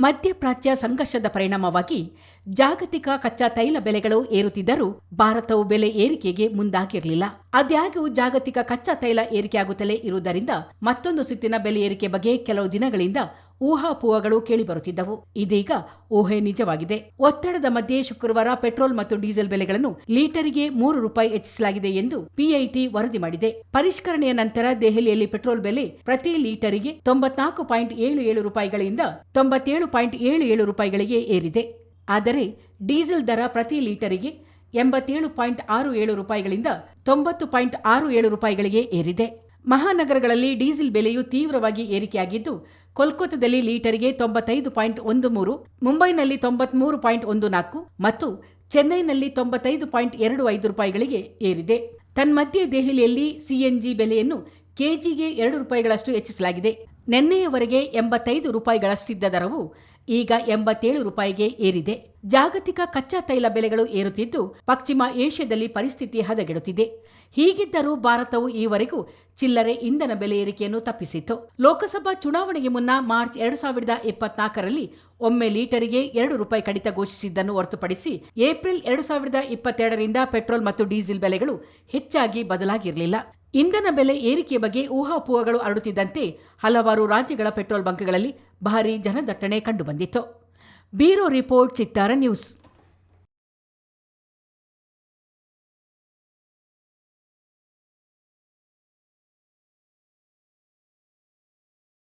ಮಧ್ಯಪ್ರಾಚ್ಯ ಸಂಘರ್ಷದ ಪರಿಣಾಮವಾಗಿ ಜಾಗತಿಕ ಕಚ್ಚಾ ತೈಲ ಬೆಲೆಗಳು ಏರುತ್ತಿದ್ದರೂ ಭಾರತವು ಬೆಲೆ ಏರಿಕೆಗೆ ಮುಂದಾಗಿರಲಿಲ್ಲ. ಆದಾಗ್ಯೂ ಜಾಗತಿಕ ಕಚ್ಚಾ ತೈಲ ಏರಿಕೆಯಾಗುತ್ತಲೇ ಇರುವುದರಿಂದ ಮತ್ತೊಂದು ಸುತ್ತಿನ ಬೆಲೆ ಏರಿಕೆ ಬಗ್ಗೆ ಕೆಲವು ದಿನಗಳಿಂದ ಊಹಾಪೋಹಗಳು ಕೇಳಿಬರುತ್ತಿದ್ದವು. ಇದೀಗ ಊಹೆ ನಿಜವಾಗಿದೆ. ಒತ್ತಡದ ಮಧ್ಯೆ ಶುಕ್ರವಾರ ಪೆಟ್ರೋಲ್ ಮತ್ತು ಡೀಸೆಲ್ ಬೆಲೆಗಳನ್ನು ಲೀಟರಿಗೆ ₹3 ಹೆಚ್ಚಿಸಲಾಗಿದೆ ಎಂದು ಪಿಐಟಿ ವರದಿ ಮಾಡಿದೆ. ಪರಿಷ್ಕರಣೆಯ ನಂತರ ದೆಹಲಿಯಲ್ಲಿ ಪೆಟ್ರೋಲ್ ಬೆಲೆ ಪ್ರತಿ ಲೀಟರಿಗೆ ₹94.77ಗಳಿಂದ ₹97.77ಗಳಿಗೆ ಏರಿದೆ. ಆದರೆ ಡೀಸೆಲ್ ದರ ಪ್ರತಿ ಲೀಟರಿಗೆ ₹87.67ಗಳಿಂದ ₹90.67ಗಳಿಗೆ ಏರಿದೆ. ಮಹಾನಗರಗಳಲ್ಲಿ ಡೀಸೆಲ್ ಬೆಲೆಯು ತೀವ್ರವಾಗಿ ಏರಿಕೆಯಾಗಿದ್ದು, ಕೋಲ್ಕತ್ತಾದಲ್ಲಿ ಲೀಟರ್ಗೆ $95.13, ಮುಂಬೈನಲ್ಲಿ $93.14 ಮತ್ತು ಚೆನ್ನೈನಲ್ಲಿ $95.25ಗಳಿಗೆ ಏರಿದೆ. ತನ್ಮಧ್ಯೆ ದೆಹಲಿಯಲ್ಲಿ ಸಿಎನ್ಜಿ ಬೆಲೆಯನ್ನು ಕೆಜಿಗೆ ₹2ಗಳಷ್ಟು ಹೆಚ್ಚಿಸಲಾಗಿದೆ. ನಿನ್ನೆಯವರೆಗೆ ₹85ಗಳಷ್ಟಿದ್ದ ದರವು ಈಗ ₹87ಗೆ ಏರಿದೆ. ಜಾಗತಿಕ ಕಚ್ಚಾ ತೈಲ ಬೆಲೆಗಳು ಏರುತ್ತಿದ್ದು, ಪಶ್ಚಿಮ ಏಷ್ಯಾದಲ್ಲಿ ಪರಿಸ್ಥಿತಿ ಹದಗೆಡುತ್ತಿದೆ. ಹೀಗಿದ್ದರೂ ಭಾರತವು ಈವರೆಗೂ ಚಿಲ್ಲರೆ ಇಂಧನ ಬೆಲೆ ಏರಿಕೆಯನ್ನು ತಪ್ಪಿಸಿತ್ತು. ಲೋಕಸಭಾ ಚುನಾವಣೆಗೆ ಮುನ್ನ ಮಾರ್ಚ್ 2024ರಲ್ಲಿ ಒಮ್ಮೆ ಲೀಟರಿಗೆ ₹2 ಕಡಿತ ಘೋಷಿಸಿದ್ದನ್ನು ಹೊರತುಪಡಿಸಿ ಏಪ್ರಿಲ್ 2022ರಿಂದ ಪೆಟ್ರೋಲ್ ಮತ್ತು ಡೀಸೆಲ್ ಬೆಲೆಗಳು ಹೆಚ್ಚಾಗಿ ಬದಲಾಗಿರಲಿಲ್ಲ. ಇಂಧನ ಬೆಲೆ ಏರಿಕೆ ಬಗ್ಗೆ ಊಹಾಪೋಹಗಳು ಹರಡುತ್ತಿದ್ದಂತೆ ಹಲವಾರು ರಾಜ್ಯಗಳ ಪೆಟ್ರೋಲ್ ಬಂಕ್ಗಳಲ್ಲಿ ಭಾರೀ ಜನದಟ್ಟಣೆ ಕಂಡುಬಂದಿತ್ತು. ಬ್ಯೂರೋ ರಿಪೋರ್ಟ್, ಚಿತ್ತಾರ ನ್ಯೂಸ್.